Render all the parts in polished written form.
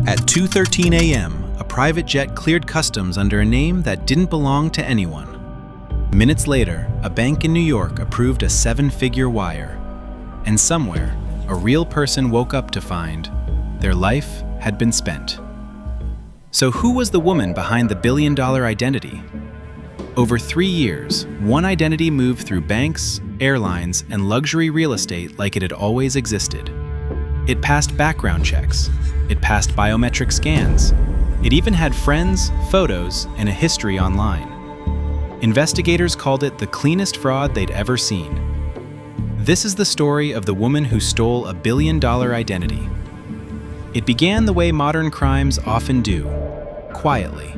At 2:13 a.m., a private jet cleared customs under a name that didn't belong to anyone. Minutes later, a bank in New York approved a 7-figure wire. And somewhere, a real person woke up to find their life had been spent. So who was the woman behind the billion-dollar identity? Over 3 years, one identity moved through banks, airlines, and luxury real estate like it had always existed. It passed background checks. It passed biometric scans. It even had friends, photos, and a history online. Investigators called it the cleanest fraud they'd ever seen. This is the story of the woman who stole a billion-dollar identity. It began the way modern crimes often do, quietly.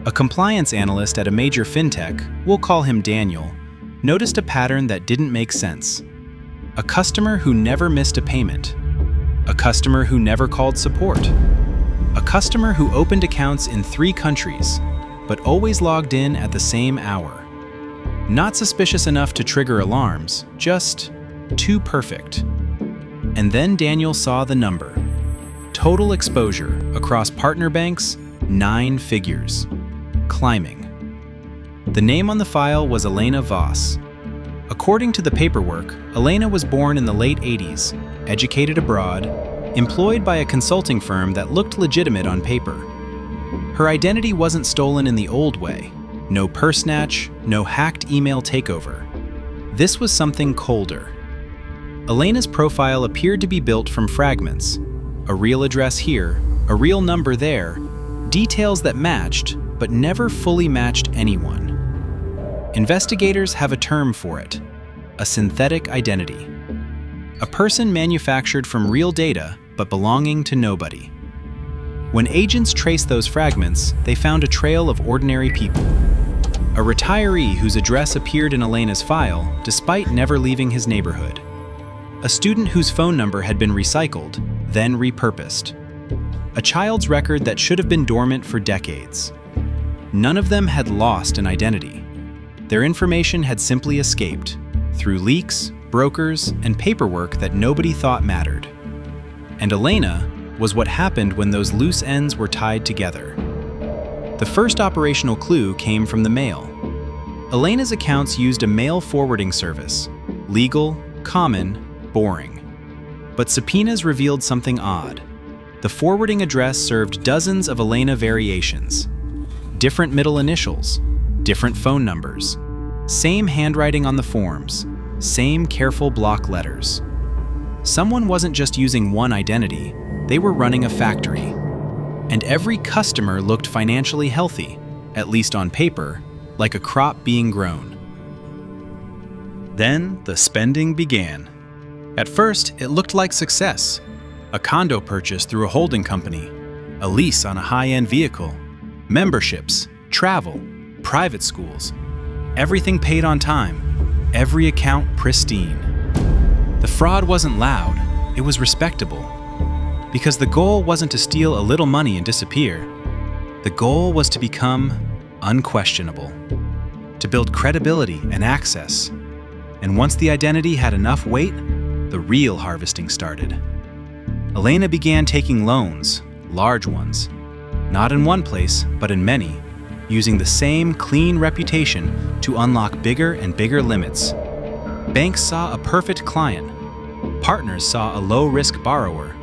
A compliance analyst at a major fintech, we'll call him Daniel, noticed a pattern that didn't make sense. A customer who never missed a payment. A customer who never called support. A customer who opened accounts in 3 countries, but always logged in at the same hour. Not suspicious enough to trigger alarms, just too perfect. And then Daniel saw the number. Total exposure across partner banks, 9 figures. Climbing. The name on the file was Elena Voss. According to the paperwork, Elena was born in the late 80s, educated abroad, employed by a consulting firm that looked legitimate on paper. Her identity wasn't stolen in the old way. No purse snatch, no hacked email takeover. This was something colder. Elena's profile appeared to be built from fragments. A real address here, a real number there, details that matched, but never fully matched anyone. Investigators have a term for it: a synthetic identity. A person manufactured from real data, but belonging to nobody. When agents traced those fragments, they found a trail of ordinary people. A retiree whose address appeared in Elena's file, despite never leaving his neighborhood. A student whose phone number had been recycled, then repurposed. A child's record that should have been dormant for decades. None of them had lost an identity. Their information had simply escaped, through leaks, brokers, and paperwork that nobody thought mattered. And Elena was what happened when those loose ends were tied together. The first operational clue came from the mail. Elena's accounts used a mail forwarding service, legal, common, boring. But subpoenas revealed something odd. The forwarding address served dozens of Elena variations. Different middle initials, different phone numbers, same handwriting on the forms, same careful block letters. Someone wasn't just using one identity, they were running a factory. And every customer looked financially healthy, at least on paper, like a crop being grown. Then the spending began. At first, it looked like success. A condo purchase through a holding company, a lease on a high-end vehicle, memberships, travel, private schools. Everything paid on time, every account pristine. The fraud wasn't loud, it was respectable. Because the goal wasn't to steal a little money and disappear. The goal was to become unquestionable, to build credibility and access. And once the identity had enough weight, the real harvesting started. Elena began taking loans, large ones, not in one place, but in many, using the same clean reputation to unlock bigger and bigger limits. Banks saw a perfect client. Partners saw a low-risk borrower.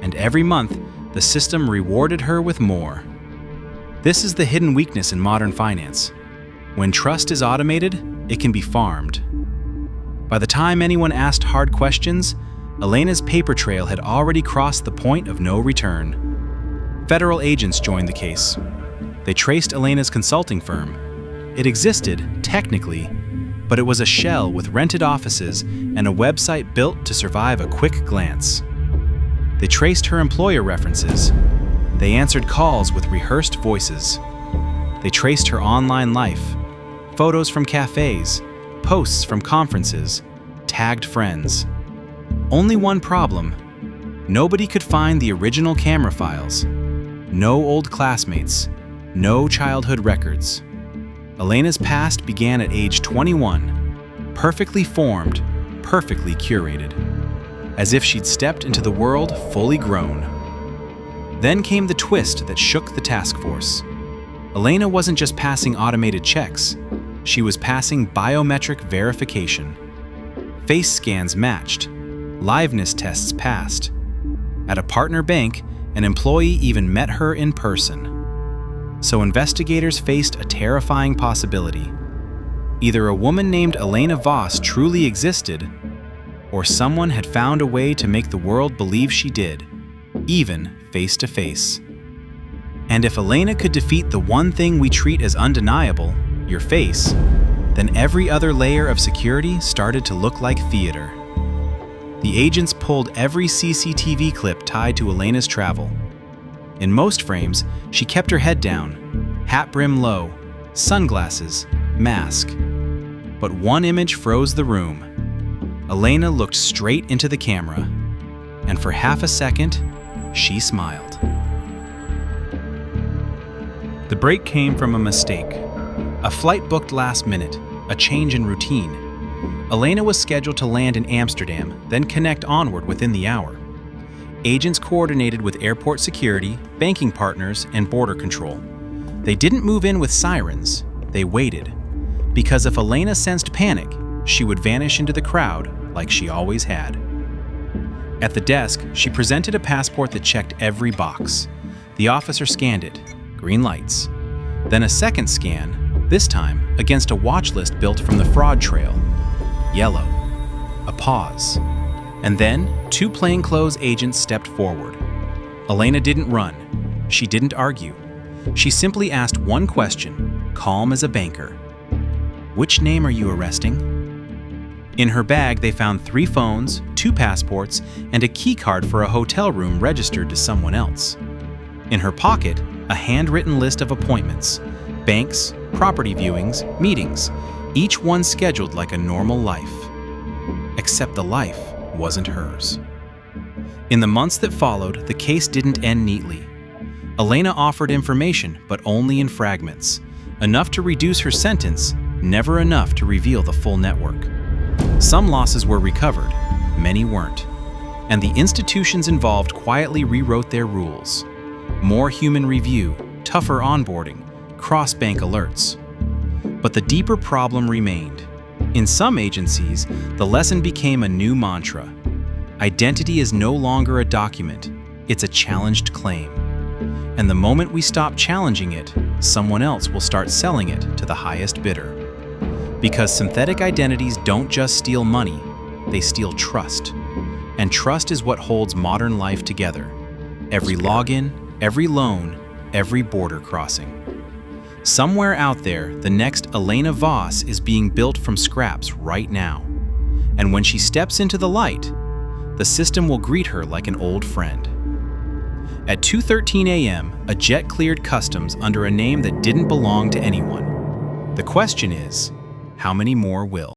And every month, the system rewarded her with more. This is the hidden weakness in modern finance. When trust is automated, it can be farmed. By the time anyone asked hard questions, Elena's paper trail had already crossed the point of no return. Federal agents joined the case. They traced Elena's consulting firm. It existed, technically, but it was a shell with rented offices and a website built to survive a quick glance. They traced her employer references. They answered calls with rehearsed voices. They traced her online life, photos from cafes, posts from conferences, tagged friends. Only one problem: nobody could find the original camera files. No old classmates, no childhood records. Elena's past began at age 21, perfectly formed, perfectly curated, as if she'd stepped into the world fully grown. Then came the twist that shook the task force. Elena wasn't just passing automated checks, she was passing biometric verification. Face scans matched, liveness tests passed. At a partner bank, an employee even met her in person. So investigators faced a terrifying possibility. Either a woman named Elena Voss truly existed, or someone had found a way to make the world believe she did, even face to face. And if Elena could defeat the one thing we treat as undeniable, your face, then every other layer of security started to look like theater. The agents pulled every CCTV clip tied to Elena's travel. In most frames, she kept her head down, hat brim low, sunglasses, mask. But one image froze the room. Elena looked straight into the camera, and for half a second, she smiled. The break came from a mistake. A flight booked last minute, a change in routine. Elena was scheduled to land in Amsterdam, then connect onward within the hour. Agents coordinated with airport security, banking partners, and border control. They didn't move in with sirens, they waited. Because if Elena sensed panic, she would vanish into the crowd like she always had. At the desk, she presented a passport that checked every box. The officer scanned it, green lights. Then a second scan, this time against a watch list built from the fraud trail. Yellow. A pause. And then, two plainclothes agents stepped forward. Elena didn't run. She didn't argue. She simply asked one question, calm as a banker. "Which name are you arresting?" In her bag, they found 3 phones, 2 passports, and a key card for a hotel room registered to someone else. In her pocket, a handwritten list of appointments, banks, property viewings, meetings, each one scheduled like a normal life. Except the life wasn't hers. In the months that followed, the case didn't end neatly. Elena offered information, but only in fragments. Enough to reduce her sentence, never enough to reveal the full network. Some losses were recovered, many weren't. And the institutions involved quietly rewrote their rules. More human review, tougher onboarding, cross-bank alerts. But the deeper problem remained. In some agencies, the lesson became a new mantra. Identity is no longer a document, it's a challenged claim. And the moment we stop challenging it, someone else will start selling it to the highest bidder. Because synthetic identities don't just steal money, they steal trust. And trust is what holds modern life together. Every login, every loan, every border crossing. Somewhere out there, the next Elena Voss is being built from scraps right now. And when she steps into the light, the system will greet her like an old friend. At 2:13 a.m., a jet cleared customs under a name that didn't belong to anyone. The question is, how many more will?